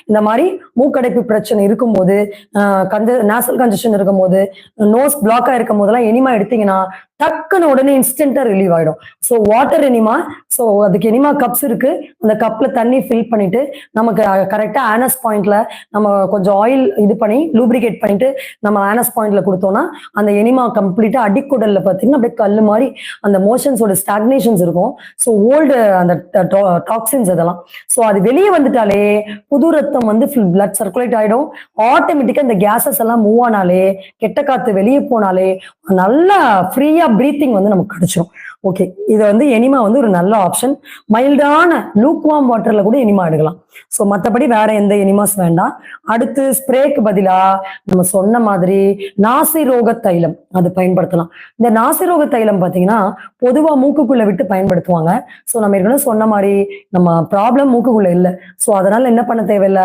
இந்த மாதிரி மூக்கடைப்பு பிரச்சனை இருக்கும்போது, நேசல் கன்ஜெஷன் இருக்கும்போது, நோஸ் பிளாக்கா இருக்கும் போதெல்லாம் எனிமா எடுத்தீங்கன்னா டக்குன்னு உடனே இன்ஸ்டன்டா ரிலீவ் ஆயிடும். ஸோ வாட்டர் எனிமா, ஸோ அதுக்கு எனிமா கப்ஸ் இருக்கு. அந்த கப்ல தண்ணி ஃபில் பண்ணிட்டு நமக்கு கரெக்டா ஆனஸ் பாயிண்ட்ல நம்ம கொஞ்சம் ஆயில் இது பண்ணி லூப்ரிகேட் பண்ணிட்டு நம்ம ஆனஸ் பாயிண்ட்ல கொடுத்தோம்னா அந்த எனிமா கம்ப்ளீட்டா அடிக்குடல்ல பார்த்தீங்கன்னா அப்படியே கல்லு மாதிரி அந்த மோஷன்ஸோட ஸ்டாக்னேஷன்ஸ் இருக்கும். ஸோ ஓல்டு அந்த டாக்ஸின்ஸ் அதெல்லாம். ஸோ அது வெளியே வந்துட்டாலே புது ரத்தம் வந்து பிளட் சர்க்குலேட் ஆயிடும். ஆட்டோமேட்டிக்கா இந்த கேசஸ் எல்லாம் மூவ் ஆனாலே, கெட்ட காத்து வெளியே போனாலே நல்லா ஃப்ரீயா பிரீத்திங் வந்து நமக்கு கிடைச்சிடும். ஓகே, இது வந்து எனிமா வந்து ஒரு நல்ல ஆப்ஷன். மைல்டான லூக்வார்ம் வாட்டர்ல கூட எனிமா எடுக்கலாம். ஸோ மற்றபடி வேற எந்த எனிமாஸ் வேண்டாம். அடுத்து ஸ்ப்ரேக்கு பதிலா நம்ம சொன்ன மாதிரி நாசிரோக தைலம் அது பயன்படுத்தலாம். இந்த நாசிரோக தைலம் பார்த்தீங்கன்னா பொதுவா மூக்குக்குள்ள விட்டு பயன்படுத்துவாங்க. ஸோ நம்ம ஏற்கனவே சொன்ன மாதிரி நம்ம ப்ராப்ளம் மூக்குக்குள்ள இல்லை. ஸோ அதனால என்ன பண்ண தேவையில்லை,